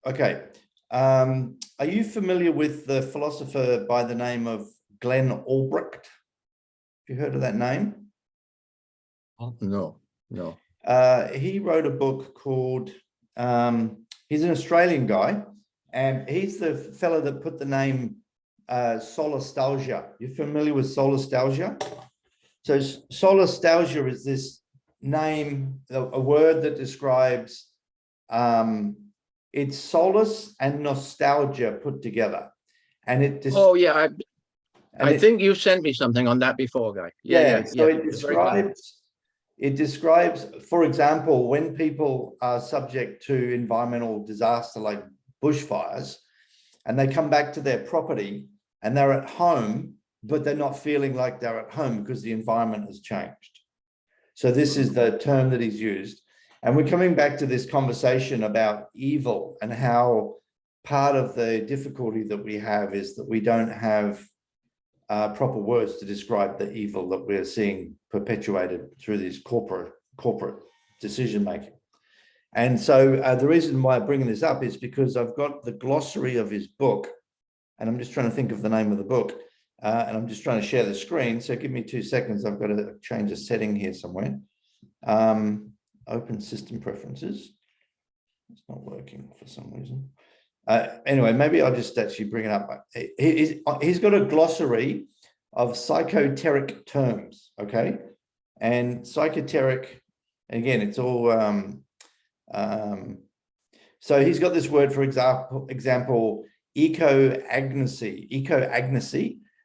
Okay. Are you familiar with the philosopher by the name of Glenn Albrecht? Have you heard of that name? No. He wrote a book called, he's an Australian guy, and he's the fellow that put the name solastalgia. You familiar with solastalgia? So solastalgia is this name, a word that describes it's solace and nostalgia put together. And it I think you sent me something on that before, Guy. So it describes, for example, when people are subject to environmental disaster like bushfires, and they come back to their property and they're at home, but they're not feeling like they're at home because the environment has changed. So this is the term that he's used. And we're coming back to this conversation about evil and how part of the difficulty that we have is that we don't have proper words to describe the evil that we're seeing perpetuated through these corporate decision making. And so the reason why I'm bringing this up is because I've got the glossary of his book, and I'm just trying to think of the name of the book, and I'm just trying to share the screen. So give me 2 seconds. I've got to change a setting here somewhere. Open system preferences. It's not working for some reason. Anyway, maybe I'll just actually bring it up. He's got a glossary of psychoteric terms, okay? And psychoteric, again, it's all, so he's got this word, for example, eco-agnosy,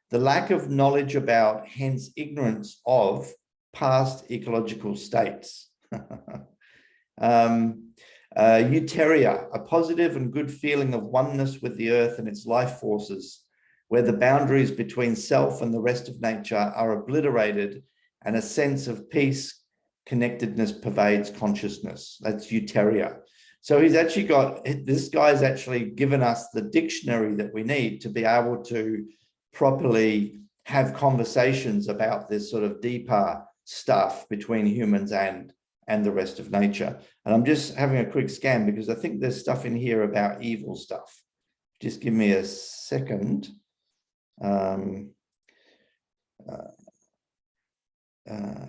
the lack of knowledge about, hence ignorance of, past ecological states. Euteria, a positive and good feeling of oneness with the earth and its life forces, where the boundaries between self and the rest of nature are obliterated and a sense of peace, connectedness pervades consciousness. That's euteria. So he's actually got, this guy's actually given us the dictionary that we need to be able to properly have conversations about this sort of deeper stuff between humans and the rest of nature. And I'm just having a quick scan because I think there's stuff in here about evil stuff. Just give me a second.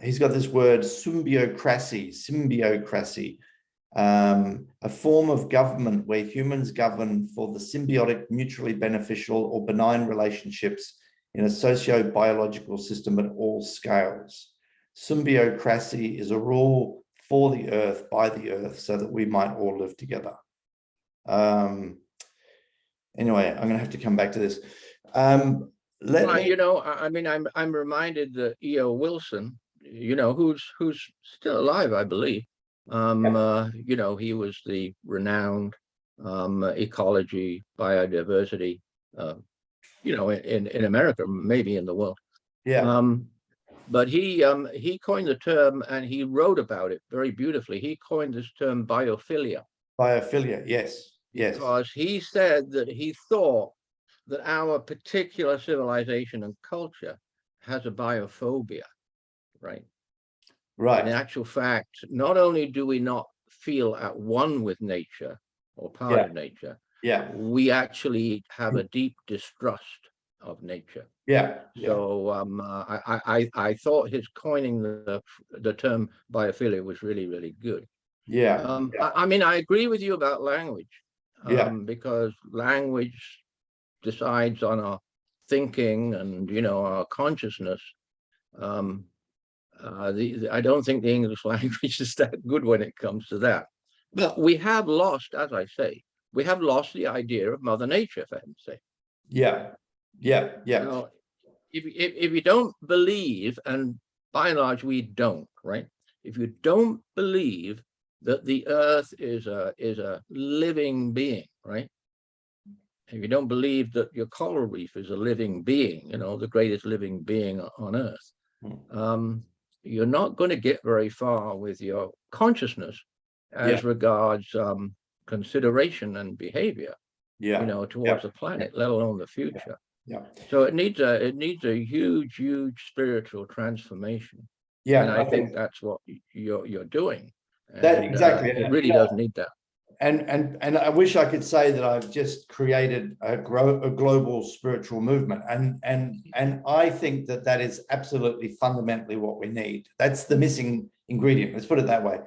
He's got this word symbiocracy, a form of government where humans govern for the symbiotic, mutually beneficial or benign relationships in a socio-biological system at all scales. Symbiocracy is a rule for the earth, by the earth, so that we might all live together. Anyway, I'm going to have to come back to this. You know, I mean, I'm reminded that E.O. Wilson, you know, who's still alive, I believe. You know, he was the renowned ecology, biodiversity, you know, in America, maybe in the world. Yeah. But he coined the term, and he wrote about it very beautifully. He coined this term biophilia. Biophilia, yes. Because he said that he thought that our particular civilization and culture has a biophobia, right? Right. In actual fact, not only do we not feel at one with nature or part of nature, we actually have a deep distrust of nature. So I thought his coining the term biophilia was really, really good. I mean, I agree with you about language, because language decides on our thinking and, you know, our consciousness. I don't think the English language is that good when it comes to that. But we have lost, as I say, we have lost the idea of Mother Nature, for heaven's sake. So if you don't believe, and by and large we don't, right? If you don't believe that the earth is a living being, right? If you don't believe that your coral reef is a living being, you know, the greatest living being on earth, you're not going to get very far with your consciousness as regards consideration and behavior, you know, towards the planet, let alone the future. So it needs a huge spiritual transformation. And I think that's what you're doing. And, exactly. it really does need that. and I wish I could say that I've just created a global spiritual movement, and I think that that is absolutely fundamentally what we need. That's the missing ingredient. Let's put it that way.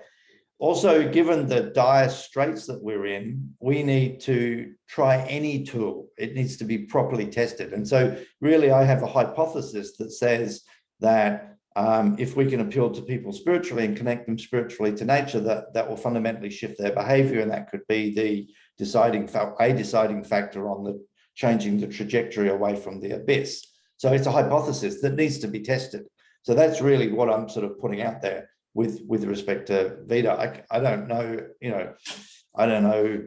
Also, given the dire straits that we're in, we need to try any tool. It needs to be properly tested. And so really, I have a hypothesis that says that if we can appeal to people spiritually and connect them spiritually to nature, that will fundamentally shift their behavior. And that could be the deciding factor on the changing the trajectory away from the abyss. So it's a hypothesis that needs to be tested. So that's really what I'm sort of putting out there. With respect to Vita, I don't know, I don't know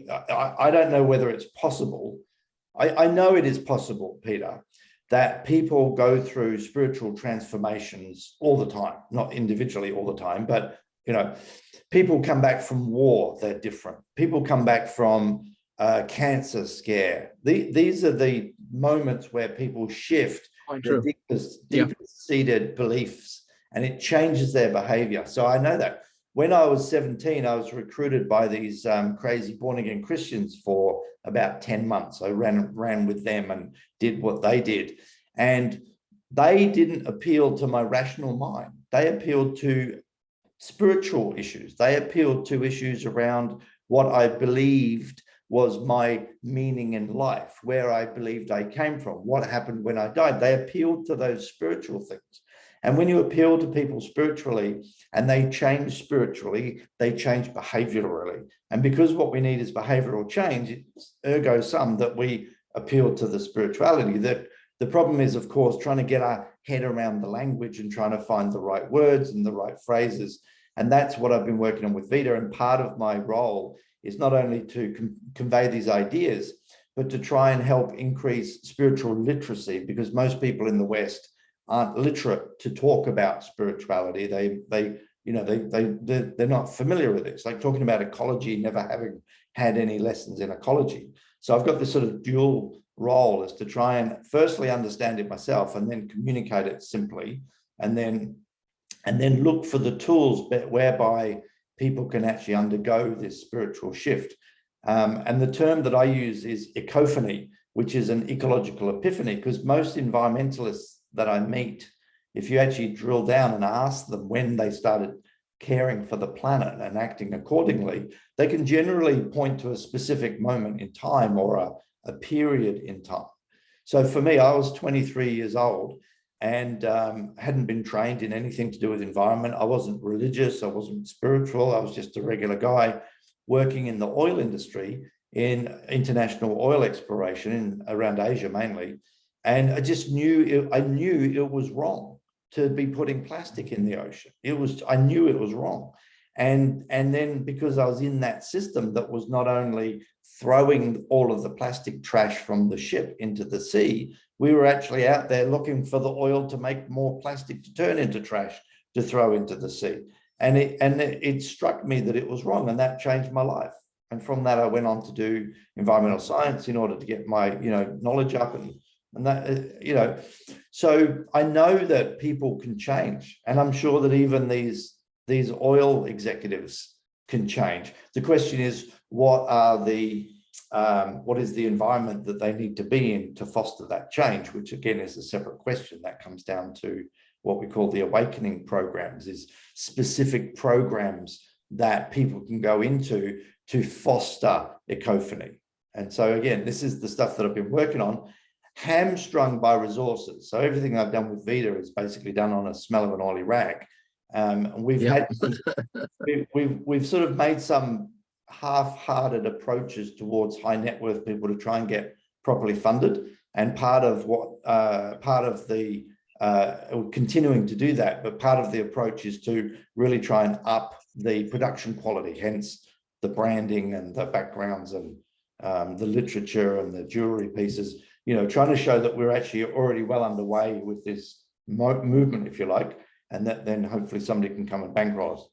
I don't know whether it's possible. I know it is possible, Peter, that people go through spiritual transformations all the time, not individually all the time, but people come back from war, they're different. People come back from cancer scare. These are the moments where people shift the deepest seated beliefs, and it changes their behavior. So I know that. When I was 17, I was recruited by these crazy born-again Christians for about 10 months. I ran with them and did what they did. And they didn't appeal to my rational mind. They appealed to spiritual issues. They appealed to issues around what I believed was my meaning in life, where I believed I came from, what happened when I died. They appealed to those spiritual things. And when you appeal to people spiritually and they change spiritually, they change behaviorally. And because what we need is behavioral change, it's ergo sum that we appeal to the spirituality. The problem is, of course, trying to get our head around the language and trying to find the right words and the right phrases. And that's what I've been working on with Vita. And part of my role is not only to convey these ideas, but to try and help increase spiritual literacy, because most people in the West aren't literate to talk about spirituality. They're not familiar with this. Like talking about ecology, never having had any lessons in ecology. So I've got this sort of dual role, is to try and firstly understand it myself and then communicate it simply, and then look for the tools whereby people can actually undergo this spiritual shift. And the term that I use is ecophany, which is an ecological epiphany, because most environmentalists that I meet, if you actually drill down and ask them when they started caring for the planet and acting accordingly, they can generally point to a specific moment in time or a period in time. So for me, I was 23 years old and hadn't been trained in anything to do with environment. I wasn't religious, I wasn't spiritual, I was just a regular guy working in the oil industry, in international oil exploration around Asia mainly. And I just knew I knew it was wrong to be putting plastic in the ocean. I knew it was wrong. And then because I was in that system that was not only throwing all of the plastic trash from the ship into the sea, we were actually out there looking for the oil to make more plastic to turn into trash to throw into the sea. And it struck me that it was wrong, and that changed my life. And from that, I went on to do environmental science in order to get my knowledge up and that, so I know that people can change, and I'm sure that even these oil executives can change. The question is, what is the environment that they need to be in to foster that change, which again is a separate question. That comes down to what we call the awakening programs, is specific programs that people can go into to foster ecophany. And so again, this is the stuff that I've been working on, hamstrung by resources. So everything I've done with Vita is basically done on a smell of an oily rag. We've sort of made some half-hearted approaches towards high net worth people to try and get properly funded. And continuing to do that, but part of the approach is to really try and up the production quality, hence the branding and the backgrounds and the literature and the jewelry pieces, trying to show that we're actually already well underway with this movement, if you like, and that then hopefully somebody can come and bankroll us.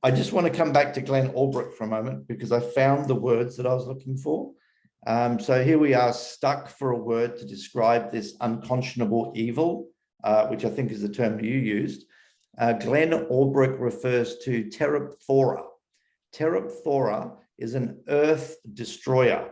I just want to come back to Glenn Albrecht for a moment, because I found the words that I was looking for. So here we are, stuck for a word to describe this unconscionable evil, which I think is the term you used. Glenn Albrecht refers to terra phora. Pteropthora is an earth destroyer,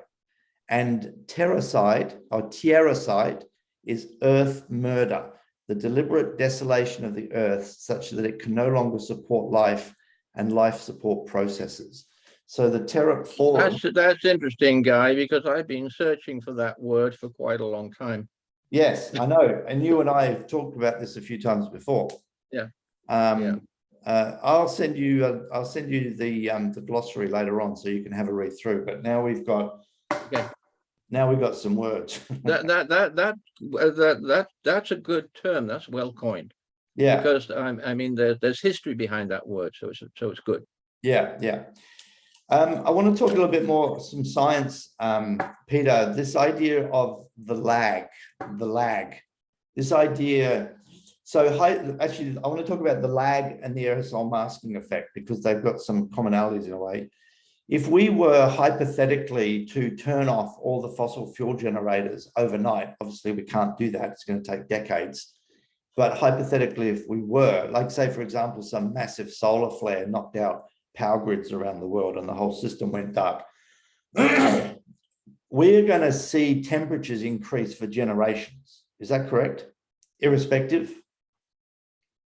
and terracide or tierracide is earth murder, the deliberate desolation of the earth such that it can no longer support life and life support processes. So the Pteropthora. That's interesting, Guy, because I've been searching for that word for quite a long time. Yes, I know. And you and I have talked about this a few times before. Yeah. I'll send you the glossary later on so you can have a read through. But now we've got some words. That's a good term. That's well coined. Yeah. Because I mean, there's history behind that word, so it's good. Yeah, yeah. I want to talk a little bit more some science, Peter. This idea of the lag. This idea. So actually, I want to talk about the lag and the aerosol masking effect because they've got some commonalities in a way. If we were hypothetically to turn off all the fossil fuel generators overnight, obviously we can't do that. It's going to take decades. But hypothetically, if we were, like say, for example, some massive solar flare knocked out power grids around the world and the whole system went dark, we're going to see temperatures increase for generations. Is that correct? Irrespective?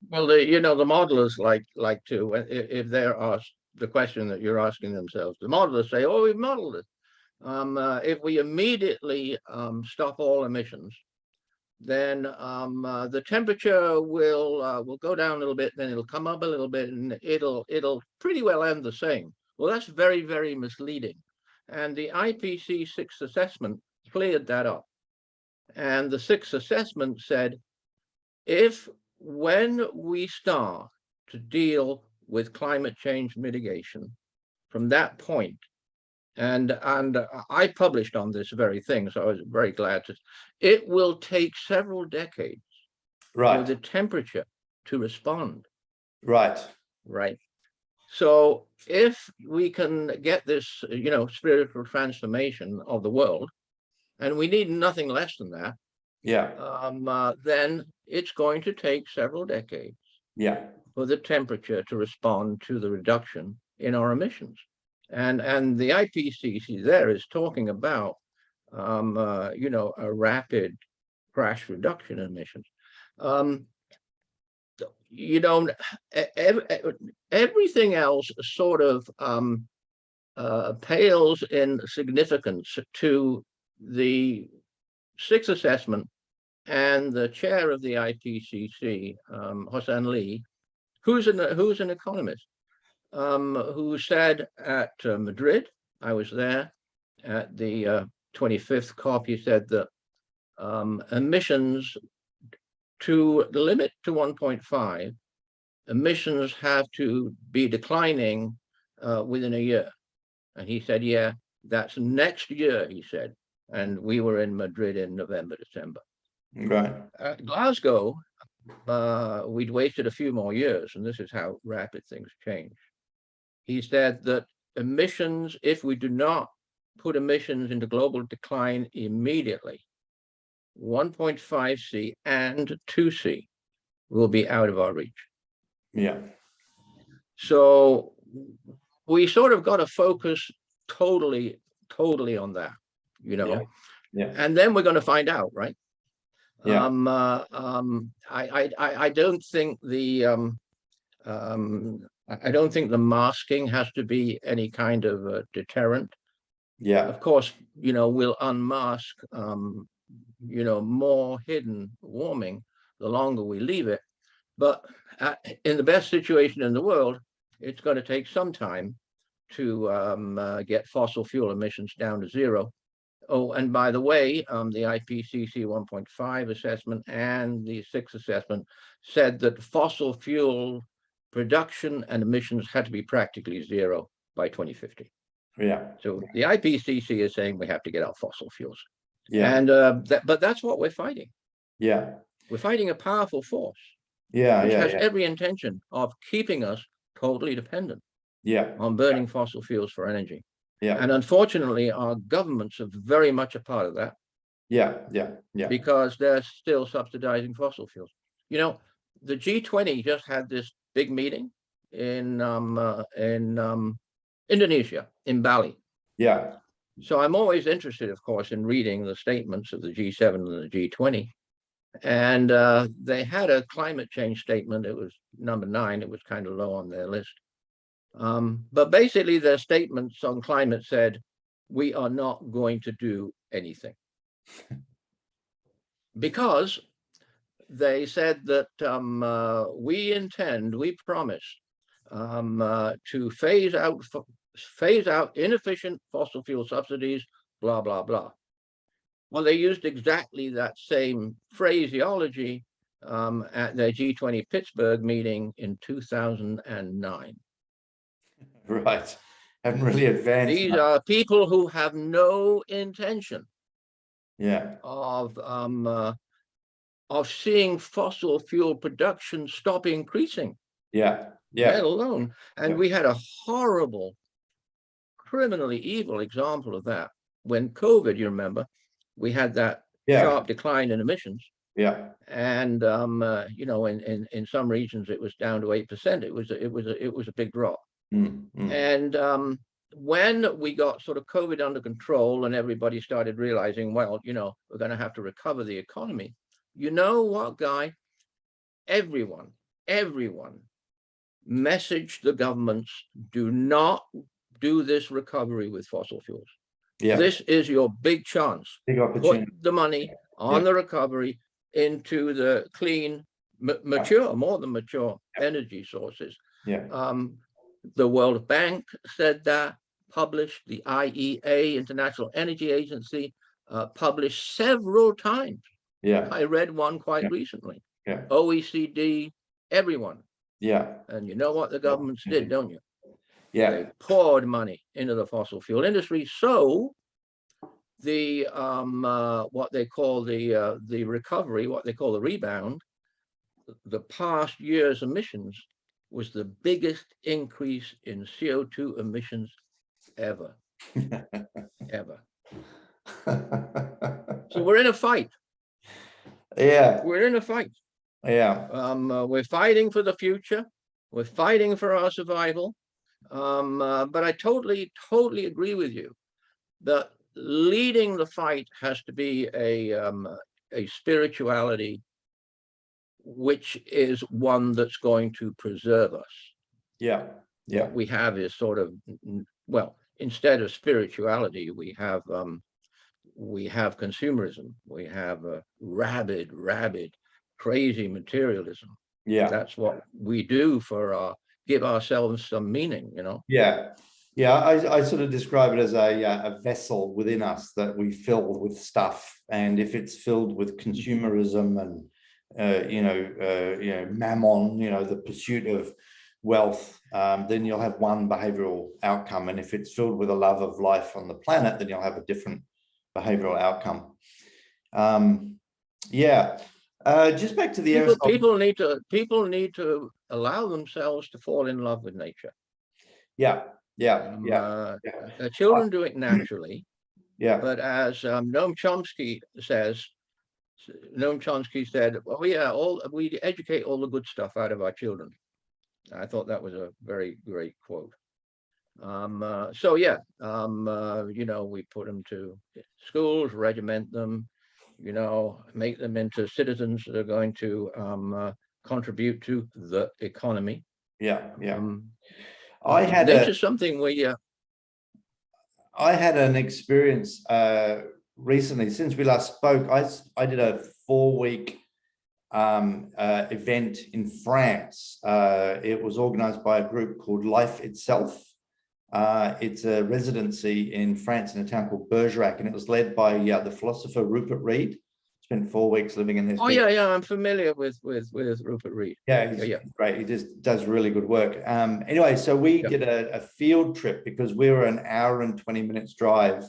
Well, the modelers like to, if they're asked the question that you're asking themselves, the modelers say, "Oh, we've modeled it. If we immediately stop all emissions, then the temperature will go down a little bit, then it'll come up a little bit, and it'll pretty well end the same." Well, that's very, very misleading. And the IPCC sixth assessment cleared that up. And the sixth assessment said, when we start to deal with climate change mitigation from that point, and I published on this very thing, so I was very glad to. It will take several decades for the temperature to respond. Right. So if we can get this, spiritual transformation of the world, and we need nothing less than that, then it's going to take several decades for the temperature to respond to the reduction in our emissions. And the IPCC there is talking about, a rapid crash reduction in emissions. Everything else sort of pales in significance to the sixth assessment and the chair of the IPCC, Hossein Lee, who's an economist, who said at Madrid, I was there at the 25th COP, he said that emissions to the limit to 1.5, emissions have to be declining within a year. And he said, yeah, that's next year, he said. And we were in Madrid in November, December. Right. At Glasgow, we'd wasted a few more years, and this is how rapid things change. He said that emissions, if we do not put emissions into global decline immediately, 1.5C and 2C will be out of our reach. Yeah. So we sort of got to focus totally on that, Yeah. And then we're going to find out, right? Yeah. I don't think the I don't think the masking has to be any kind of a deterrent. Yeah. Of course, we'll unmask more hidden warming the longer we leave it. But in the best situation in the world, it's going to take some time to get fossil fuel emissions down to zero. Oh, and by the way, the IPCC 1.5 assessment and the sixth assessment said that fossil fuel production and emissions had to be practically zero by 2050. Yeah. So the IPCC is saying we have to get out fossil fuels. Yeah. And but that's what we're fighting. Yeah. We're fighting a powerful force. Yeah. Which has every intention of keeping us totally dependent. Yeah. On burning fossil fuels for energy. Yeah. And unfortunately, our governments are very much a part of that. Yeah. Because they're still subsidizing fossil fuels. The G20 just had this big meeting in Indonesia, in Bali. Yeah. So I'm always interested, of course, in reading the statements of the G7 and the G20. And they had a climate change statement. It was number 9. It was kind of low on their list. But basically, their statements on climate said, we are not going to do anything. Because they said that we promise to phase out inefficient fossil fuel subsidies, blah, blah, blah. Well, they used exactly that same phraseology at their G20 Pittsburgh meeting in 2009. Right. Haven't really advanced. These are people who have no intention of seeing fossil fuel production stop increasing. Let alone, and we had a horrible, criminally evil example of that when COVID, you remember, we had that sharp decline in emissions. And you know, in some regions it was down to 8%. It was a big drop. And when we got sort of COVID under control and everybody started realizing, well, you know, we're going to have to recover the economy. You know what, Guy? Everyone messaged the governments, do not do this recovery with fossil fuels. This is your big chance. Big opportunity. Put the money on the recovery into the clean, mature, more than mature energy sources. The World Bank said that, published, the IEA, International Energy Agency, published several times. I read one quite recently. OECD, everyone. And you know what the governments did, don't you? They poured money into the fossil fuel industry. So the what they call the recovery, what they call the rebound, the past year's emissions was the biggest increase in CO2 emissions ever. Ever. So we're in a fight. We're in a fight. We're fighting for the future. We're fighting for our survival. But I totally agree with you that leading the fight has to be a spirituality which is one that's going to preserve us. What we have is sort of, well, instead of spirituality, we have consumerism. We have rabid, crazy materialism. That's what we do for give ourselves some meaning, you know. I sort of describe it as a vessel within us that we fill with stuff, and if it's filled with consumerism and mammon, you know, the pursuit of wealth, then you'll have one behavioral outcome, and if it's filled with a love of life on the planet, then you'll have a different behavioral outcome. Just back to the people need to allow themselves to fall in love with nature. Children do it naturally. But as Noam Chomsky says, well, we educate all the good stuff out of our children. I thought that was a very great quote. You know, we put them to schools, regiment them, you know, make them into citizens that are going to contribute to the economy. I had I had an experience recently. Since we last spoke, I did a 4-week event in France. It was organized by a group called Life Itself. It's a residency in France in a town called Bergerac, and it was led by the philosopher Rupert Read. Spent 4 weeks living in this. I'm familiar with Rupert Read. He's great. He just does really good work. Anyway, so we did a field trip because we were an hour and 20 minutes drive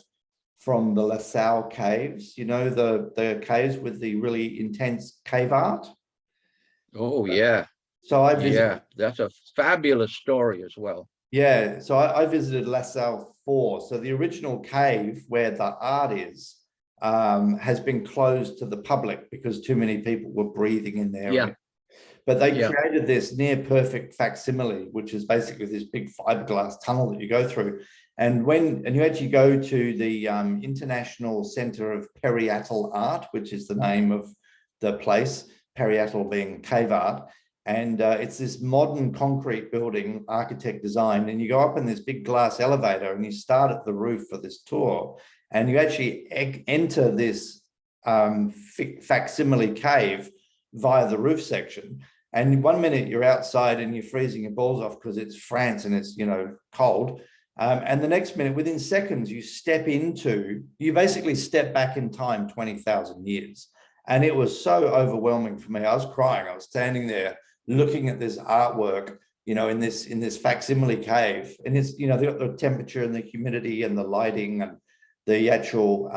from the La Salle caves. You know, the caves with the really intense cave art. Oh yeah. So I visited. That's a fabulous story as well. So I visited La Salle 4. So the original cave where the art is has been closed to the public because too many people were breathing in there. but they Yeah. created this near perfect facsimile, which is basically this big fiberglass tunnel that you go through. And you actually go to the International Center of Periatal Art, which is the name of the place, periatal being cave art. And it's this modern concrete building, architect design, and you go up in this big glass elevator and you start at the roof for this tour, and you actually enter this facsimile cave via the roof section. And 1 minute you're outside and you're freezing your balls off because it's France and it's, you know, cold. And the next minute, within seconds, you basically step back in time 20,000 years. And it was so overwhelming for me. I was crying. I was standing there looking at this artwork, you know, in this facsimile cave. And it's, you know, the temperature and the humidity and the lighting and the actual,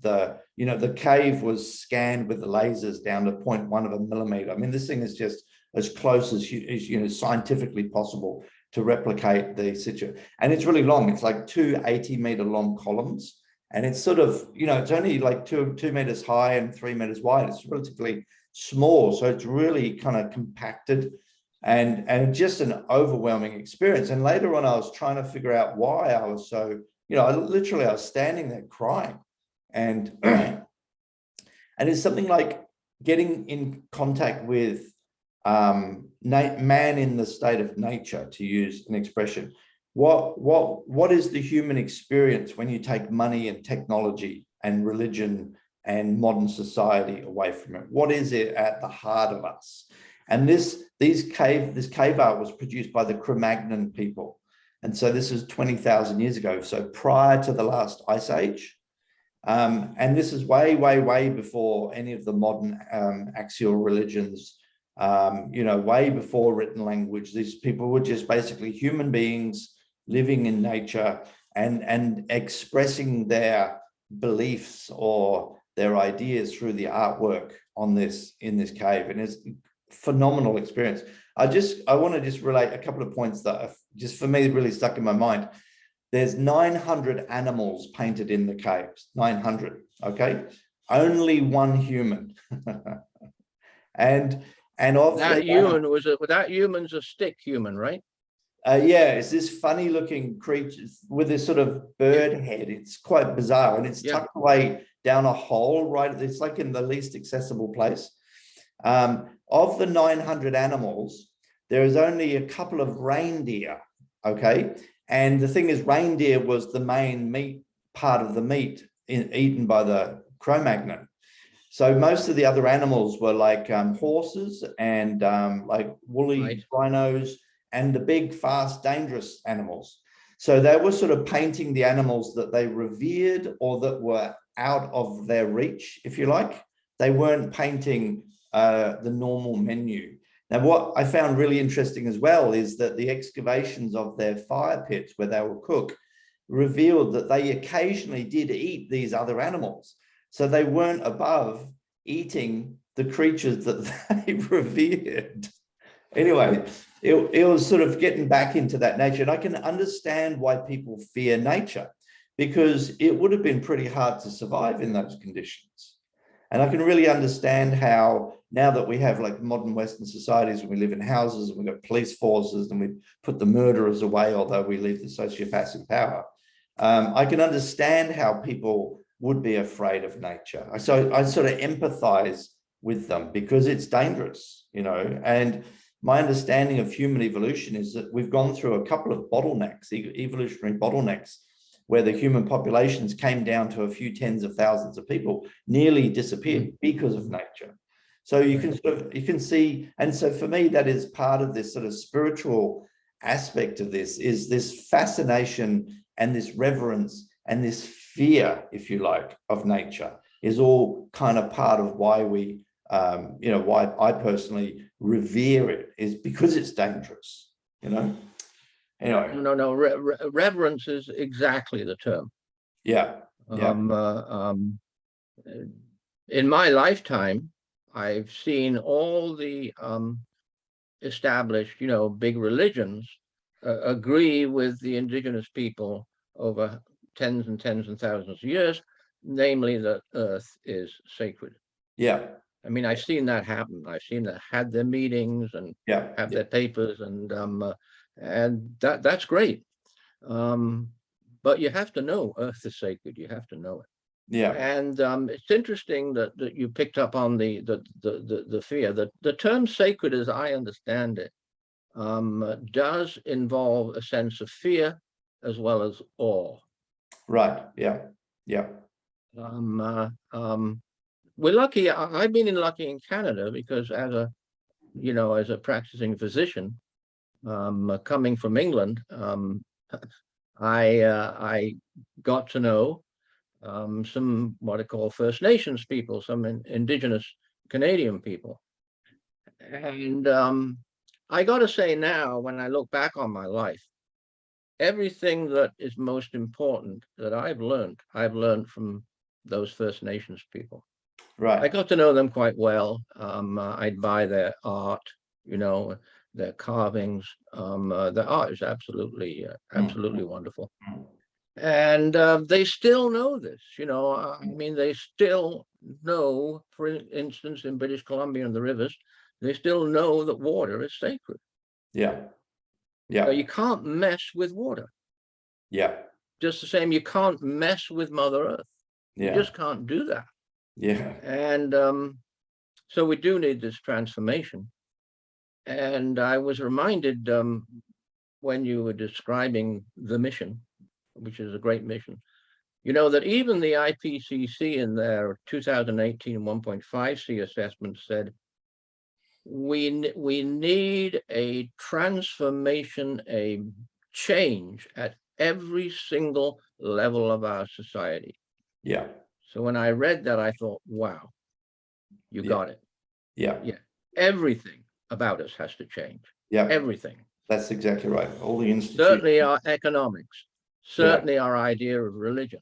the cave was scanned with the lasers down to 0.1 of a millimeter. I mean, this thing is just as close as you know, scientifically possible to replicate the situation. And it's really long. It's like 2 80-meter long columns. And it's sort of, you know, it's only like 2 meters high and 3 meters wide. It's relatively small. So it's really kind of compacted and just an overwhelming experience. And later on, I was trying to figure out why I was so, you know, I was standing there crying. And, and it's something like getting in contact with man in the state of nature, to use an expression. What is the human experience when you take money and technology and religion and modern society away from it? What is it at the heart of us? And this cave art was produced by the Cro-Magnon people. And so this is 20,000 years ago. So prior to the last ice age. And this is way, way, way before any of the modern axial religions, you know, way before written language. These people were just basically human beings living in nature and expressing their beliefs or their ideas through the artwork in this cave. And it's a phenomenal experience. I want to just relate a couple of points that have just, for me, really stuck in my mind. There's 900 animals painted in the caves, 900, okay? Only one human. and of that human that human's a stick human, right? Yeah, it's this funny looking creature with this sort of bird head. It's quite bizarre, and it's tucked away down a hole, right? It's like in the least accessible place. Of the 900 animals, there is only a couple of reindeer, okay? And the thing is, reindeer was the main part of the meat eaten by the Cro-Magnon. So most of the other animals were like horses and like woolly rhinos and the big, fast, dangerous animals. So they were sort of painting the animals that they revered or that were out of their reach, if you like. They weren't painting the normal menu. Now, what I found really interesting as well is that the excavations of their fire pits where they would cook revealed that they occasionally did eat these other animals. So they weren't above eating the creatures that they revered. Anyway, it was sort of getting back into that nature. And I can understand why people fear nature, because it would have been pretty hard to survive in those conditions. And I can really understand how, now that we have like modern Western societies and we live in houses and we've got police forces and we put the murderers away, although we leave the sociopaths in power, I can understand how people would be afraid of nature. So I sort of empathize with them because it's dangerous, you know. And my understanding of human evolution is that we've gone through a couple of bottlenecks, evolutionary bottlenecks, where the human populations came down to a few tens of thousands of people, nearly disappeared because of nature. So you can see, and so for me, that is part of this sort of spiritual aspect of this, is this fascination and this reverence and this fear, if you like, of nature is all kind of part of why we, you know, why I personally revere it, is because it's dangerous, you know. Anyway. No, reverence is exactly the term. Yeah. In my lifetime, I've seen all the established, you know, big religions agree with the indigenous people over tens and tens and thousands of years, namely that Earth is sacred. Yeah. I mean, I've seen that happen. I've seen that had their meetings and have their papers, and that's great. But you have to know Earth is sacred. You have to know it. Yeah. And it's interesting that you picked up on the fear. That the term sacred, as I understand it, does involve a sense of fear as well as awe. Right. Yeah. Yeah. We're lucky. I've been lucky in Canada because as a practicing physician, coming from England, I got to know some what I call First Nations people, some Indigenous Canadian people. And I got to say now, when I look back on my life, everything that is most important that I've learned from those First Nations people. Right. I got to know them quite well. I'd buy their art, their carvings. Their art is absolutely wonderful. And they still know this, I mean, they still know, for instance, in British Columbia and the rivers, they still know that water is sacred. Yeah. Yeah. So you can't mess with water. Yeah. Just the same, you can't mess with Mother Earth. Yeah. You just can't do that. Yeah. And so we do need this transformation. And I was reminded when you were describing the mission, which is a great mission, that even the IPCC in their 2018 1.5C assessment said, we need a transformation, a change at every single level of our society. Yeah. So when I read that, I thought, wow, you got it. Yeah. Yeah. Everything about us has to change. Yeah. Everything. That's exactly right. All the institutions. Certainly our economics, certainly our idea of religion.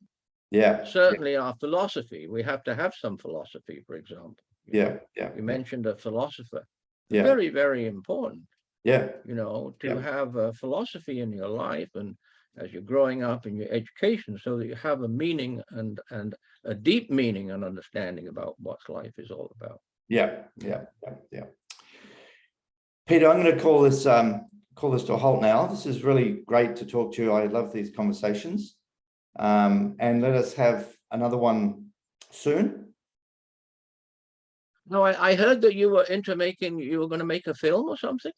Yeah. Certainly our philosophy. We have to have some philosophy, for example. Yeah. Yeah. You mentioned a philosopher. Yeah. Very, very important. Yeah. To have a philosophy in your life and as you're growing up in your education, so that you have a meaning and a deep meaning and understanding about what life is all about. Yeah. Yeah. Yeah. Yeah. Peter, I'm going to call this to a halt now. This is really great to talk to you. I love these conversations. And let us have another one soon. No, I heard that you were you were going to make a film or something.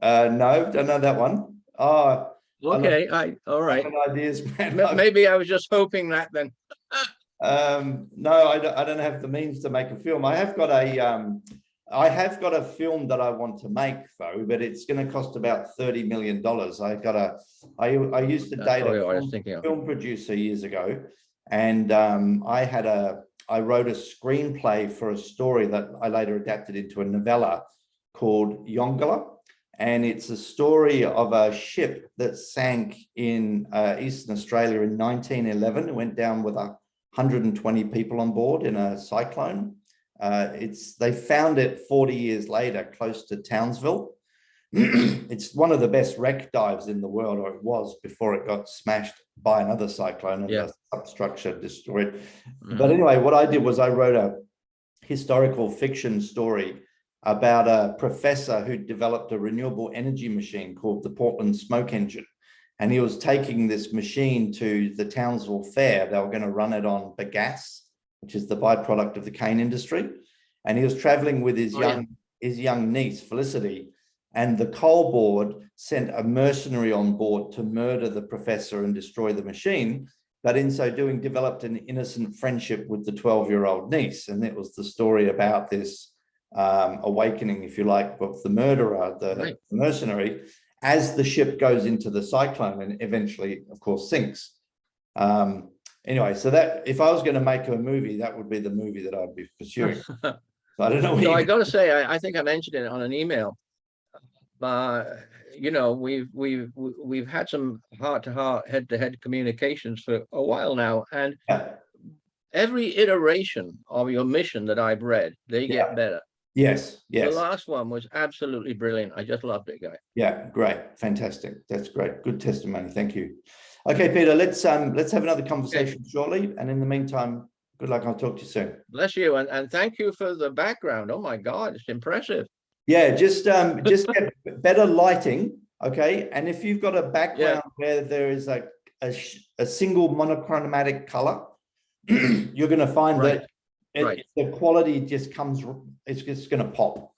No, don't know that one. Oh, okay. All right. Ideas, man. Maybe I was just hoping that then. No, I don't have the means to make a film. I have got a film that I want to make though, but it's going to cost about $30 million. I used to date a film producer years ago, and I wrote a screenplay for a story that I later adapted into a novella called Yongala. And it's a story of a ship that sank in Eastern Australia in 1911. It went down with 120 people on board in a cyclone. They found it 40 years later, close to Townsville. It's one of the best wreck dives in the world, or it was before it got smashed by another cyclone and the substructure destroyed. But anyway, what I did was I wrote a historical fiction story about a professor who developed a renewable energy machine called the Portland Smoke Engine. And he was taking this machine to the Townsville Fair. They were going to run it on bagasse, which is the byproduct of the cane industry. And he was traveling with his young niece, Felicity. And the coal board sent a mercenary on board to murder the professor and destroy the machine. But in so doing, developed an innocent friendship with the 12-year-old niece. And it was the story about this awakening, if you like, of the murderer, the mercenary, as the ship goes into the cyclone and eventually, of course, sinks. Anyway, so that if I was going to make a movie, that would be the movie that I'd be pursuing. So I don't know. So I got to say, I think I mentioned it on an email. We've had some heart-to-heart, head-to-head communications for a while now, and every iteration of your mission that I've read, they get better. Yes. The last one was absolutely brilliant. I just loved it, guy. Yeah, great, fantastic. That's great. Good testimony. Thank you. Okay, Peter. Let's have another conversation shortly, and in the meantime, Good luck. I'll talk to you soon. Bless you, and thank you for the background. Oh my God, it's impressive. Yeah, just get better lighting, okay? And if you've got a background where there is like a single monochromatic color, you're going to find that the quality just comes, it's just going to pop.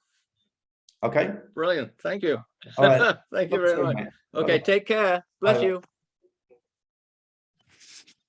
Okay. Brilliant. Thank you. All right. Thank you very much. Mate. Okay. Bye-bye. Take care. Bless Bye-bye. you.